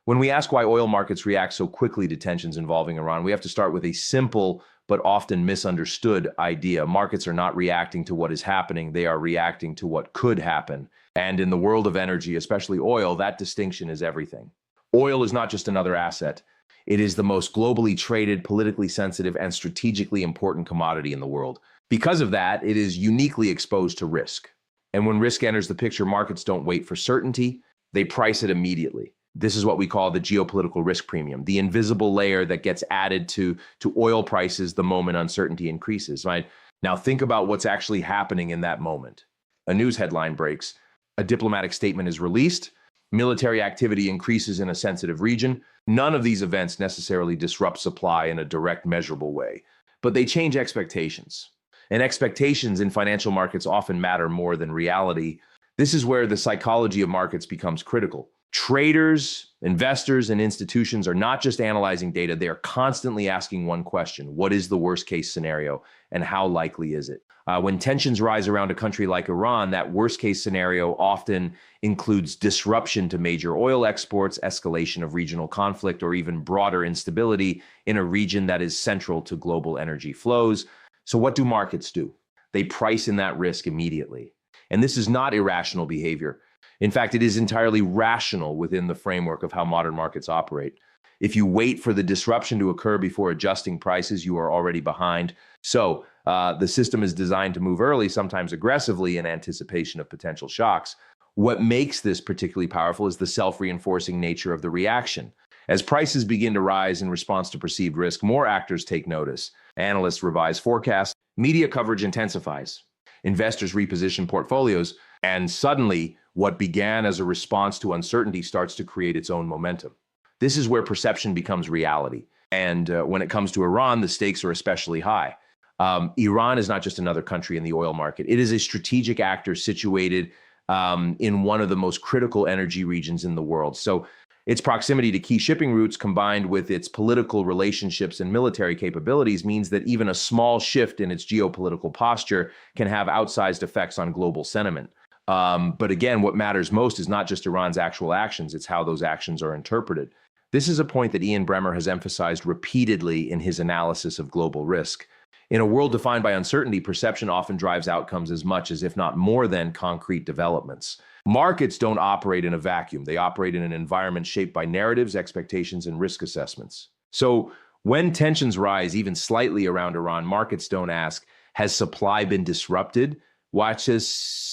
When we ask why oil markets react so quickly to tensions involving Iran, we have to start with a simple but often misunderstood idea. Markets are not reacting to what is happening, they are reacting to what could happen. And in the world of energy, especially oil, that distinction is everything. Oil is not just another asset. It is the most globally traded, politically sensitive, and strategically important commodity in the world. Because of that, it is uniquely exposed to risk. And when risk enters the picture, markets don't wait for certainty, they price it immediately. This is what we call the geopolitical risk premium, the invisible layer that gets added to oil prices the moment uncertainty increases, right? Now think about what's actually happening in that moment. A news headline breaks, a diplomatic statement is released, military activity increases in a sensitive region. None of these events necessarily disrupt supply in a direct, measurable way, but they change expectations. And expectations in financial markets often matter more than reality. This is where the psychology of markets becomes critical. Traders, investors, and institutions are not just analyzing data, they are constantly asking one question: what is the worst case scenario and how likely is it? When tensions rise around a country like Iran, that worst case scenario often includes disruption to major oil exports, escalation of regional conflict, or even broader instability in a region that is central to global energy flows. So what do markets do? They price in that risk immediately. And this is not irrational behavior. In fact, it is entirely rational within the framework of how modern markets operate. If you wait for the disruption to occur before adjusting prices, you are already behind. So the system is designed to move early, sometimes aggressively, in anticipation of potential shocks. What makes this particularly powerful is the self-reinforcing nature of the reaction. As prices begin to rise in response to perceived risk, more actors take notice. Analysts revise forecasts, media coverage intensifies, investors reposition portfolios, and suddenly, what began as a response to uncertainty starts to create its own momentum. This is where perception becomes reality. And when it comes to Iran, the stakes are especially high. Iran is not just another country in the oil market. It is a strategic actor situated in one of the most critical energy regions in the world. So its proximity to key shipping routes, combined with its political relationships and military capabilities, means that even a small shift in its geopolitical posture can have outsized effects on global sentiment. But again, what matters most is not just Iran's actual actions, it's how those actions are interpreted. This is a point that Ian Bremmer has emphasized repeatedly in his analysis of global risk. In a world defined by uncertainty, perception often drives outcomes as much as, if not more than, concrete developments. Markets don't operate in a vacuum. They operate in an environment shaped by narratives, expectations, and risk assessments. So when tensions rise, even slightly around Iran, markets don't ask, has supply been disrupted? Watch this.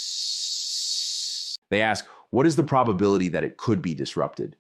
They ask, what is the probability that it could be disrupted?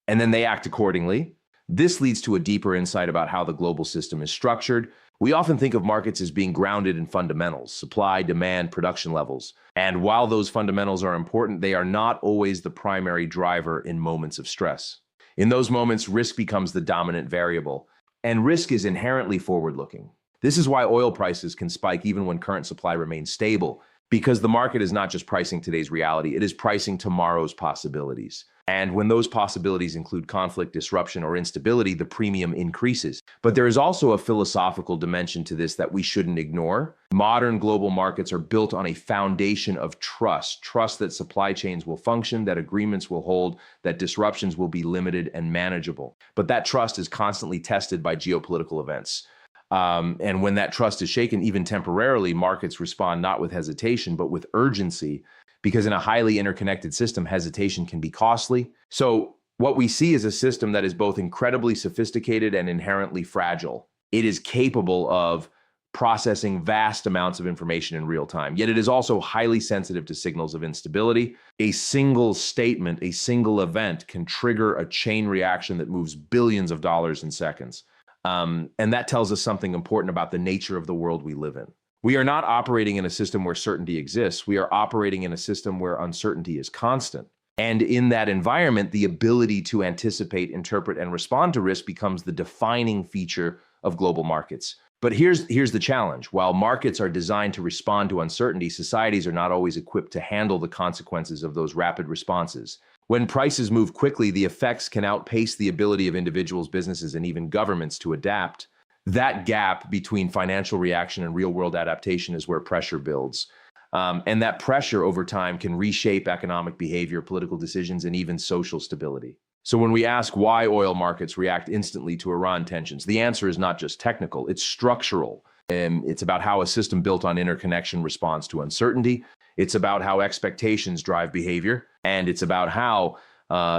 And then they act accordingly. This leads to a deeper insight about how the global system is structured. We often think of markets as being grounded in fundamentals: supply, demand, production levels. And while those fundamentals are important, they are not always the primary driver in moments of stress. In those moments, risk becomes the dominant variable. And risk is inherently forward-looking. This is why oil prices can spike even when current supply remains stable, because the market is not just pricing today's reality, it is pricing tomorrow's possibilities. And when those possibilities include conflict, disruption, or instability, the premium increases. But there is also a philosophical dimension to this that we shouldn't ignore. Modern global markets are built on a foundation of trust that supply chains will function, that agreements will hold, that disruptions will be limited and manageable. But that trust is constantly tested by geopolitical events. And when that trust is shaken, even temporarily, markets respond not with hesitation, but with urgency. Because in a highly interconnected system, hesitation can be costly. So what we see is a system that is both incredibly sophisticated and inherently fragile. It is capable of processing vast amounts of information in real time, yet it is also highly sensitive to signals of instability. A single statement, a single event can trigger a chain reaction that moves billions of dollars in seconds. And that tells us something important about the nature of the world we live in. We are not operating in a system where certainty exists. We are operating in a system where uncertainty is constant. And in that environment, the ability to anticipate, interpret, and respond to risk becomes the defining feature of global markets. But here's the challenge. While markets are designed to respond to uncertainty, societies are not always equipped to handle the consequences of those rapid responses. When prices move quickly, the effects can outpace the ability of individuals, businesses, and even governments to adapt. That gap between financial reaction and real-world adaptation is where pressure builds. And that pressure over time can reshape economic behavior, political decisions, and even social stability. So when we ask why oil markets react instantly to Iran tensions, the answer is not just technical, it's structural. It's about how a system built on interconnection responds to uncertainty. It's about how expectations drive behavior. And it's about how,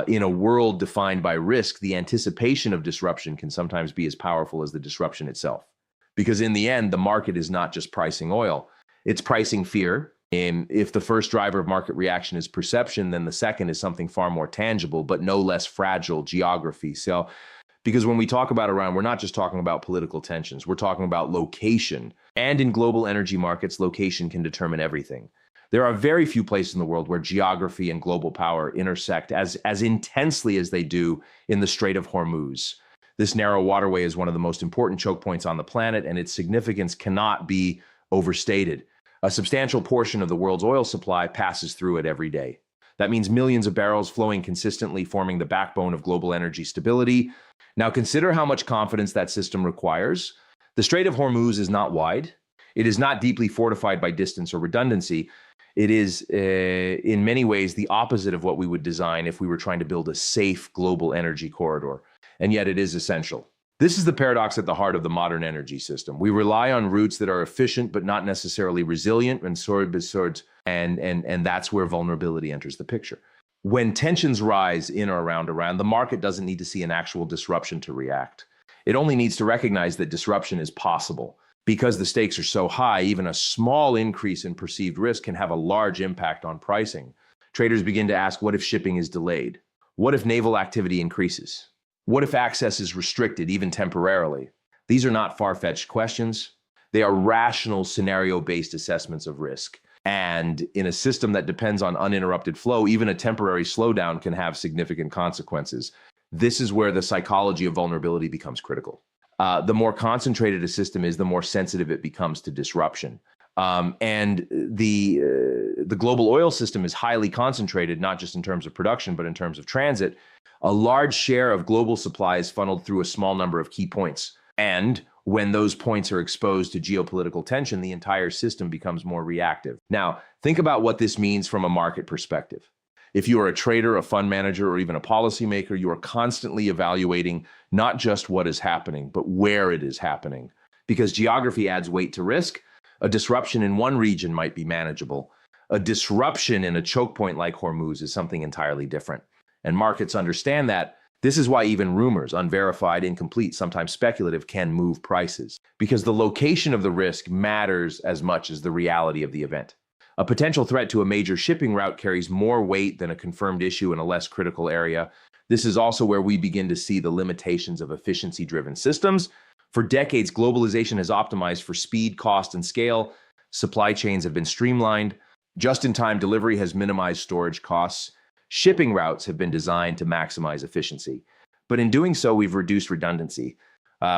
in a world defined by risk, the anticipation of disruption can sometimes be as powerful as the disruption itself. Because in the end, the market is not just pricing oil, it's pricing fear. And if the first driver of market reaction is perception, then the second is something far more tangible, but no less fragile: geography. So, because when we talk about Iran, we're not just talking about political tensions, we're talking about location. And in global energy markets, location can determine everything. There are very few places in the world where geography and global power intersect as intensely as they do in the Strait of Hormuz. This narrow waterway is one of the most important choke points on the planet, and its significance cannot be overstated. A substantial portion of the world's oil supply passes through it every day. That means millions of barrels flowing consistently, forming the backbone of global energy stability. Now consider how much confidence that system requires. The Strait of Hormuz is not wide. It is not deeply fortified by distance or redundancy. It is, in many ways, the opposite of what we would design if we were trying to build a safe global energy corridor. And yet it is essential. This is the paradox at the heart of the modern energy system. We rely on routes that are efficient but not necessarily resilient, and that's where vulnerability enters the picture. When tensions rise in or around Iran, the market doesn't need to see an actual disruption to react. It only needs to recognize that disruption is possible. Because the stakes are so high, even a small increase in perceived risk can have a large impact on pricing. Traders begin to ask, what if shipping is delayed? What if naval activity increases? What if access is restricted, even temporarily? These are not far-fetched questions. They are rational, scenario-based assessments of risk. And in a system that depends on uninterrupted flow, even a temporary slowdown can have significant consequences. This is where the psychology of vulnerability becomes critical. The more concentrated a system is, the more sensitive it becomes to disruption. And the global oil system is highly concentrated, not just in terms of production, but in terms of transit. A large share of global supply is funneled through a small number of key points. And when those points are exposed to geopolitical tension, the entire system becomes more reactive. Now, think about what this means from a market perspective. If you are a trader, a fund manager, or even a policymaker, you are constantly evaluating not just what is happening, but where it is happening. Because geography adds weight to risk. A disruption in one region might be manageable. A disruption in a choke point like Hormuz is something entirely different. And markets understand that. This is why even rumors, unverified, incomplete, sometimes speculative, can move prices. Because the location of the risk matters as much as the reality of the event. A potential threat to a major shipping route carries more weight than a confirmed issue in a less critical area. This is also where we begin to see the limitations of efficiency-driven systems. For decades, globalization has optimized for speed, cost, and scale. Supply chains have been streamlined. Just-in-time delivery has minimized storage costs. Shipping routes have been designed to maximize efficiency. But in doing so, we've reduced redundancy.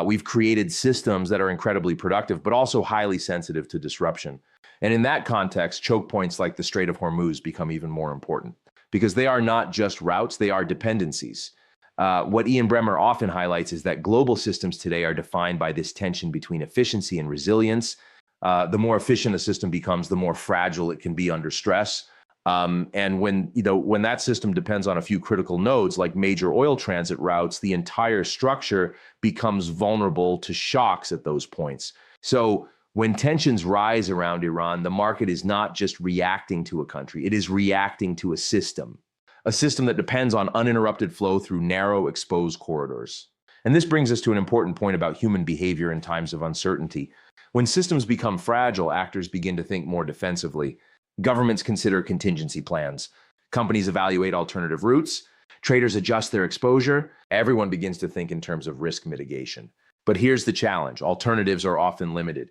We've created systems that are incredibly productive, but also highly sensitive to disruption. And in that context, choke points like the Strait of Hormuz become even more important because they are not just routes, they are dependencies. What Ian Bremmer often highlights is that global systems today are defined by this tension between efficiency and resilience. The more efficient a system becomes, the more fragile it can be under stress. And when that system depends on a few critical nodes like major oil transit routes, the entire structure becomes vulnerable to shocks at those points. So when tensions rise around Iran, the market is not just reacting to a country, it is reacting to a system that depends on uninterrupted flow through narrow, exposed corridors. And this brings us to an important point about human behavior in times of uncertainty. When systems become fragile, actors begin to think more defensively. Governments consider contingency plans. Companies evaluate alternative routes. Traders adjust their exposure. Everyone begins to think in terms of risk mitigation. But here's the challenge. Alternatives are often limited.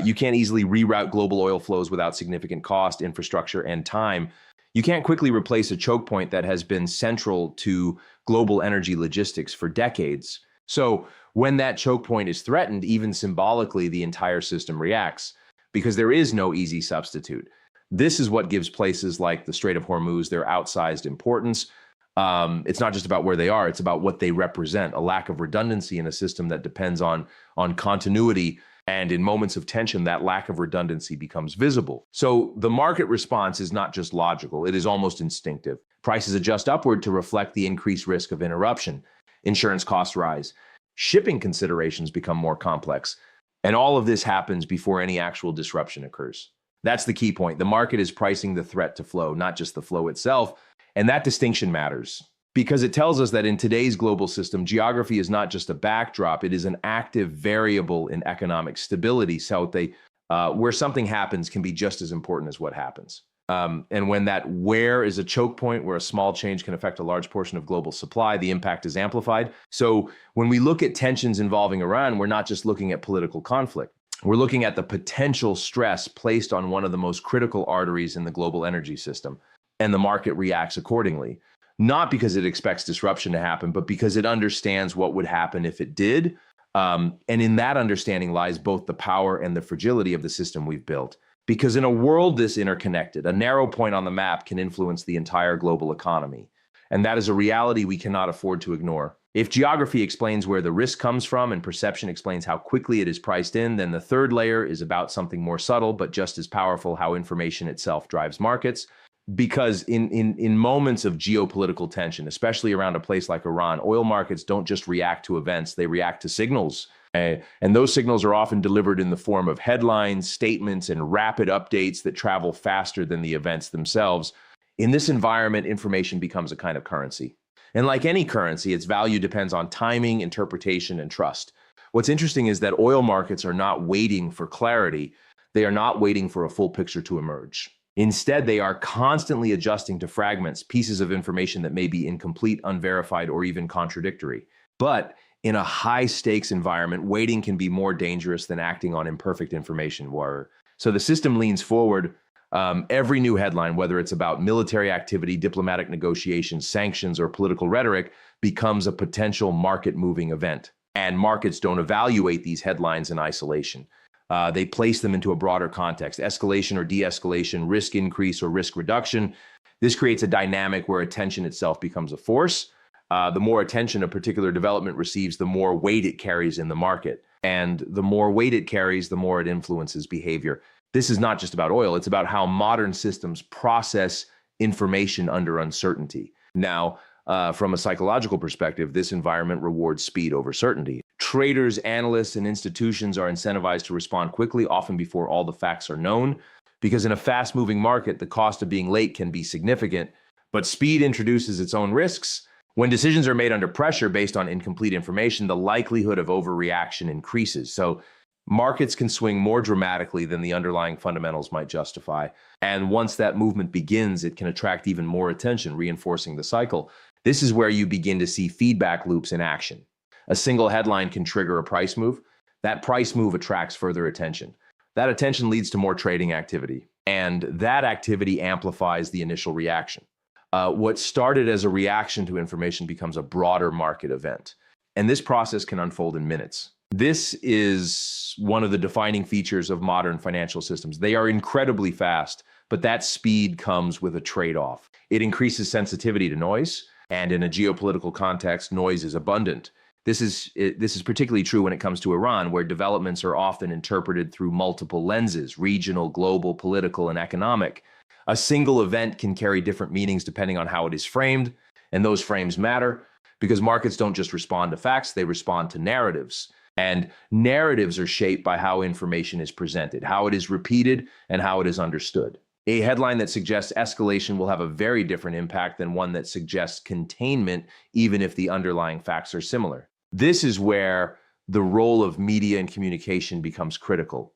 You can't easily reroute global oil flows without significant cost, infrastructure, and time. You can't quickly replace a choke point that has been central to global energy logistics for decades. So when that choke point is threatened, even symbolically, the entire system reacts because there is no easy substitute. This is what gives places like the Strait of Hormuz their outsized importance. It's not just about where they are, it's about what they represent, a lack of redundancy in a system that depends on continuity. And in moments of tension, that lack of redundancy becomes visible. So the market response is not just logical, it is almost instinctive. Prices adjust upward to reflect the increased risk of interruption. Insurance costs rise. Shipping considerations become more complex. And all of this happens before any actual disruption occurs. That's the key point. The market is pricing the threat to flow, not just the flow itself. And that distinction matters because it tells us that in today's global system, geography is not just a backdrop, it is an active variable in economic stability. So where something happens can be just as important as what happens. And when that where is a choke point where a small change can affect a large portion of global supply, the impact is amplified. So when we look at tensions involving Iran, we're not just looking at political conflict. We're looking at the potential stress placed on one of the most critical arteries in the global energy system, and the market reacts accordingly. Not because it expects disruption to happen, but because it understands what would happen if it did. And in that understanding lies both the power and the fragility of the system we've built. Because in a world this interconnected, a narrow point on the map can influence the entire global economy. And that is a reality we cannot afford to ignore. If geography explains where the risk comes from and perception explains how quickly it is priced in, then the third layer is about something more subtle, but just as powerful: how information itself drives markets. Because in moments of geopolitical tension, especially around a place like Iran, oil markets don't just react to events, they react to signals. And those signals are often delivered in the form of headlines, statements, and rapid updates that travel faster than the events themselves. In this environment, information becomes a kind of currency. And like any currency, its value depends on timing, interpretation, and trust. What's interesting is that oil markets are not waiting for clarity. They are not waiting for a full picture to emerge. Instead, they are constantly adjusting to fragments, pieces of information that may be incomplete, unverified, or even contradictory. But in a high-stakes environment, waiting can be more dangerous than acting on imperfect information. So the system leans forward. Every new headline, whether it's about military activity, diplomatic negotiations, sanctions, or political rhetoric, becomes a potential market-moving event. And markets don't evaluate these headlines in isolation. They place them into a broader context: escalation or de-escalation, risk increase or risk reduction. This creates a dynamic where attention itself becomes a force. The more attention a particular development receives, the more weight it carries in the market. And the more weight it carries, the more it influences behavior. This is not just about oil, it's about how modern systems process information under uncertainty. Now, from a psychological perspective, this environment rewards speed over certainty. Traders, analysts, and institutions are incentivized to respond quickly, often before all the facts are known, because in a fast-moving market, the cost of being late can be significant, but speed introduces its own risks. When decisions are made under pressure based on incomplete information, the likelihood of overreaction increases. So markets can swing more dramatically than the underlying fundamentals might justify. And once that movement begins, it can attract even more attention, reinforcing the cycle. This is where you begin to see feedback loops in action. A single headline can trigger a price move. That price move attracts further attention. That attention leads to more trading activity, and that activity amplifies the initial reaction. What started as a reaction to information becomes a broader market event. And this process can unfold in minutes. This is one of the defining features of modern financial systems. They are incredibly fast, but that speed comes with a trade-off. It increases sensitivity to noise, and in a geopolitical context, noise is abundant. This is particularly true when it comes to Iran, where developments are often interpreted through multiple lenses: regional, global, political, and economic. A single event can carry different meanings depending on how it is framed, and those frames matter because markets don't just respond to facts, they respond to narratives. And narratives are shaped by how information is presented, how it is repeated, and how it is understood. A headline that suggests escalation will have a very different impact than one that suggests containment, even if the underlying facts are similar. This is where the role of media and communication becomes critical.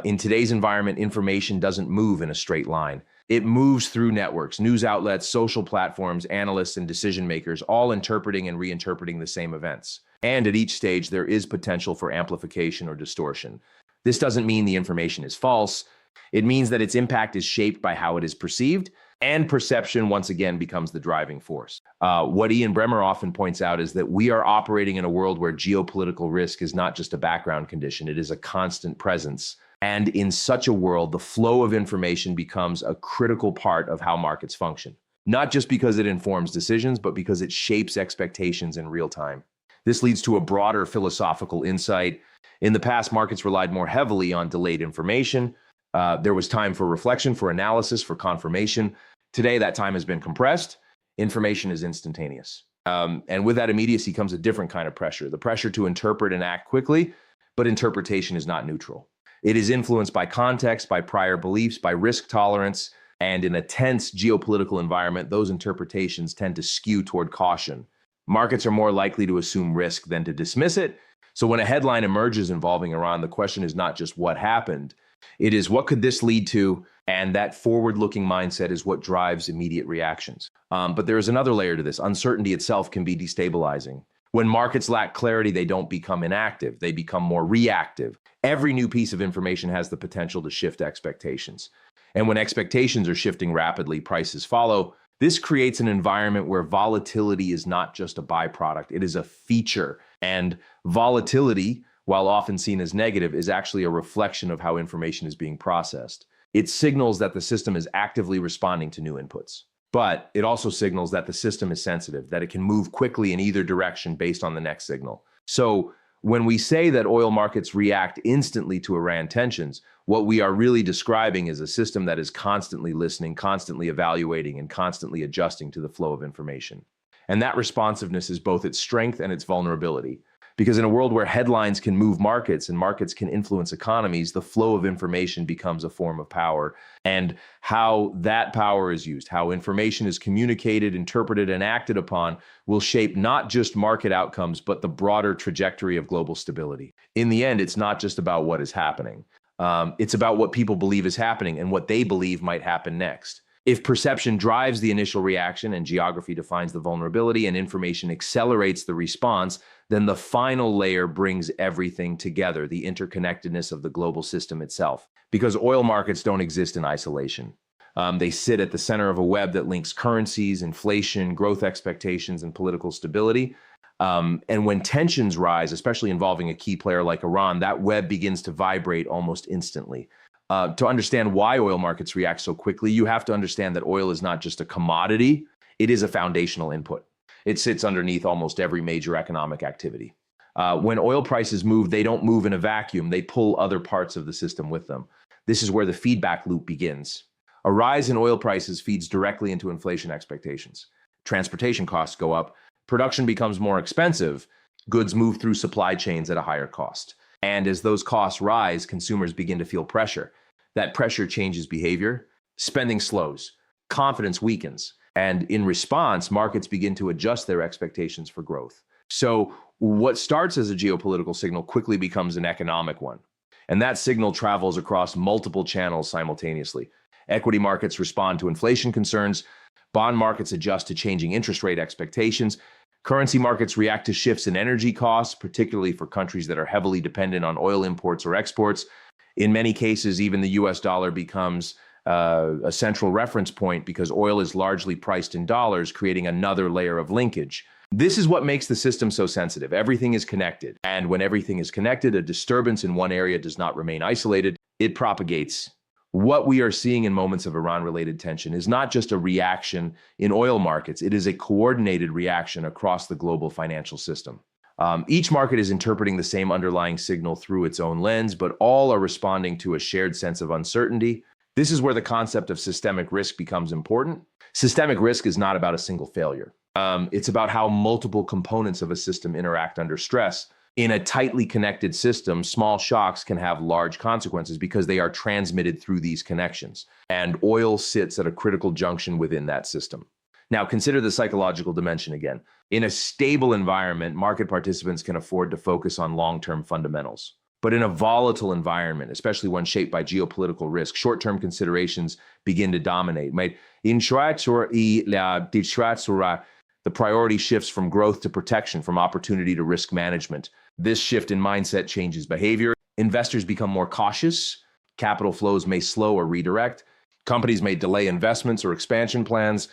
In today's environment, information doesn't move in a straight line. It moves through networks, news outlets, social platforms, analysts, and decision makers, all interpreting and reinterpreting the same events. And at each stage, there is potential for amplification or distortion. This doesn't mean the information is false. It means that its impact is shaped by how it is perceived, and perception once again becomes the driving force. What Ian Bremmer often points out is that we are operating in a world where geopolitical risk is not just a background condition, it is a constant presence. And in such a world, the flow of information becomes a critical part of how markets function. Not just because it informs decisions, but because it shapes expectations in real time. This leads to a broader philosophical insight. In the past, markets relied more heavily on delayed information. There was time for reflection, for analysis, for confirmation. Today, that time has been compressed. Information is instantaneous. And with that immediacy comes a different kind of pressure, the pressure to interpret and act quickly, but interpretation is not neutral. It is influenced by context, by prior beliefs, by risk tolerance, and in a tense geopolitical environment, those interpretations tend to skew toward caution. Markets are more likely to assume risk than to dismiss it. So when a headline emerges involving Iran, the question is not just what happened, it is what could this lead to? And that forward-looking mindset is what drives immediate reactions. But there is another layer to this. Uncertainty itself can be destabilizing. When markets lack clarity, they don't become inactive. They become more reactive. Every new piece of information has the potential to shift expectations. And when expectations are shifting rapidly, prices follow. This creates an environment where volatility is not just a byproduct, it is a feature. And volatility, while often seen as negative, is actually a reflection of how information is being processed. It signals that the system is actively responding to new inputs. But it also signals that the system is sensitive, that it can move quickly in either direction based on the next signal. So when we say that oil markets react instantly to Iran tensions, what we are really describing is a system that is constantly listening, constantly evaluating, and constantly adjusting to the flow of information. And that responsiveness is both its strength and its vulnerability. Because in a world where headlines can move markets and markets can influence economies, the flow of information becomes a form of power. And how that power is used, how information is communicated, interpreted, and acted upon will shape not just market outcomes, but the broader trajectory of global stability. In the end, it's not just about what is happening. It's about what people believe is happening and what they believe might happen next. If perception drives the initial reaction and geography defines the vulnerability and information accelerates the response, then the final layer brings everything together, the interconnectedness of the global system itself. Because oil markets don't exist in isolation. They sit at the center of a web that links currencies, inflation, growth expectations, and political stability. And when tensions rise, especially involving a key player like Iran, that web begins to vibrate almost instantly. To understand why oil markets react so quickly, you have to understand that oil is not just a commodity, it is a foundational input. It sits underneath almost every major economic activity. When oil prices move, they don't move in a vacuum, they pull other parts of the system with them. This is where the feedback loop begins. A rise in oil prices feeds directly into inflation expectations. Transportation costs go up, production becomes more expensive, goods move through supply chains at a higher cost. And as those costs rise, consumers begin to feel pressure. That pressure changes behavior, spending slows, confidence weakens, and in response, markets begin to adjust their expectations for growth. So what starts as a geopolitical signal quickly becomes an economic one. And that signal travels across multiple channels simultaneously. Equity markets respond to inflation concerns, bond markets adjust to changing interest rate expectations, currency markets react to shifts in energy costs, particularly for countries that are heavily dependent on oil imports or exports. In many cases, even the US dollar becomes a central reference point because oil is largely priced in dollars, creating another layer of linkage. This is what makes the system so sensitive. Everything is connected. And when everything is connected, a disturbance in one area does not remain isolated. It propagates. What we are seeing in moments of Iran-related tension is not just a reaction in oil markets. It is a coordinated reaction across the global financial system. Each market is interpreting the same underlying signal through its own lens, but all are responding to a shared sense of uncertainty. This is where the concept of systemic risk becomes important. Systemic risk is not about a single failure. It's about how multiple components of a system interact under stress. In a tightly connected system, small shocks can have large consequences because they are transmitted through these connections. And oil sits at a critical junction within that system. Now, consider the psychological dimension again. In a stable environment, market participants can afford to focus on long-term fundamentals. But in a volatile environment, especially one shaped by geopolitical risk, short-term considerations begin to dominate. The priority shifts from growth to protection, from opportunity to risk management. This shift in mindset changes behavior. Investors become more cautious. Capital flows may slow or redirect. Companies may delay investments or expansion plans.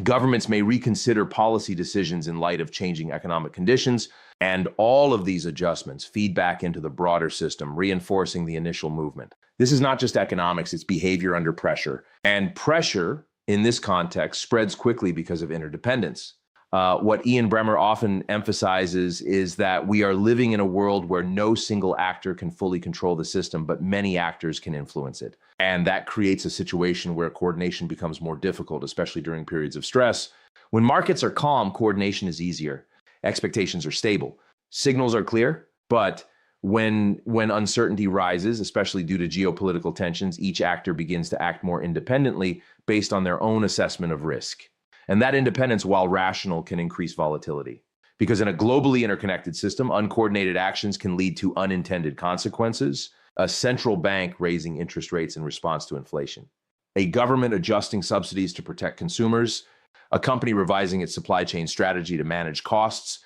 Governments may reconsider policy decisions in light of changing economic conditions. And all of these adjustments feed back into the broader system, reinforcing the initial movement. This is not just economics, it's behavior under pressure. And pressure, in this context, spreads quickly because of interdependence. What Ian Bremmer often emphasizes is that we are living in a world where no single actor can fully control the system, but many actors can influence it. And that creates a situation where coordination becomes more difficult, especially during periods of stress. When markets are calm, coordination is easier. Expectations are stable. Signals are clear, but when uncertainty rises, especially due to geopolitical tensions, each actor begins to act more independently based on their own assessment of risk. And that independence, while rational, can increase volatility. Because in a globally interconnected system, uncoordinated actions can lead to unintended consequences. A central bank raising interest rates in response to inflation, a government adjusting subsidies to protect consumers, a company revising its supply chain strategy to manage costs.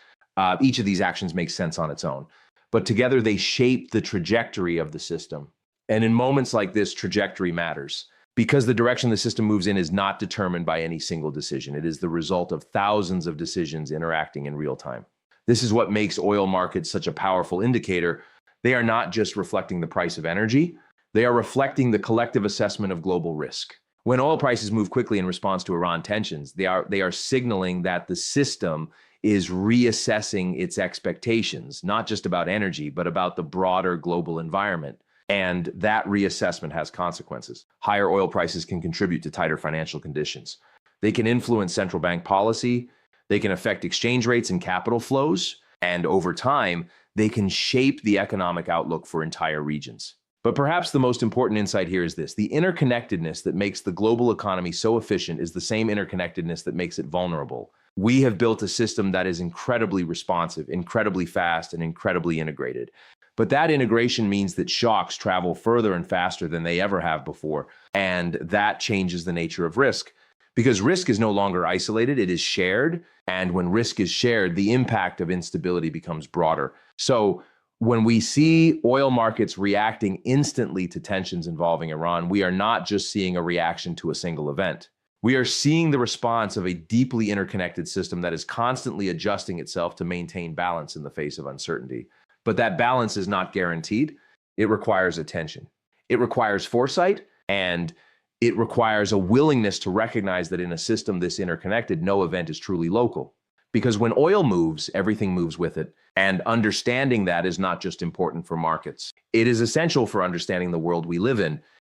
Each of these actions makes sense on its own. But together they shape the trajectory of the system. And in moments like this, trajectory matters. Because the direction the system moves in is not determined by any single decision. It is the result of thousands of decisions interacting in real time. This is what makes oil markets such a powerful indicator. They are not just reflecting the price of energy, they are reflecting the collective assessment of global risk. When oil prices move quickly in response to Iran tensions, they are signaling that the system is reassessing its expectations, not just about energy, but about the broader global environment. And that reassessment has consequences. Higher oil prices can contribute to tighter financial conditions. They can influence central bank policy. They can affect exchange rates and capital flows. And over time, they can shape the economic outlook for entire regions. But perhaps the most important insight here is this: the interconnectedness that makes the global economy so efficient is the same interconnectedness that makes it vulnerable. We have built a system that is incredibly responsive, incredibly fast, and incredibly integrated. But that integration means that shocks travel further and faster than they ever have before. And that changes the nature of risk. Because risk is no longer isolated, it is shared. And when risk is shared, the impact of instability becomes broader. So when we see oil markets reacting instantly to tensions involving Iran, we are not just seeing a reaction to a single event. We are seeing the response of a deeply interconnected system that is constantly adjusting itself to maintain balance in the face of uncertainty. But that balance is not guaranteed. It requires attention. It requires foresight, and it requires a willingness to recognize that in a system this interconnected, no event is truly local. Because when oil moves, everything moves with it. And understanding that is not just important for markets. It is essential for understanding the world we live in.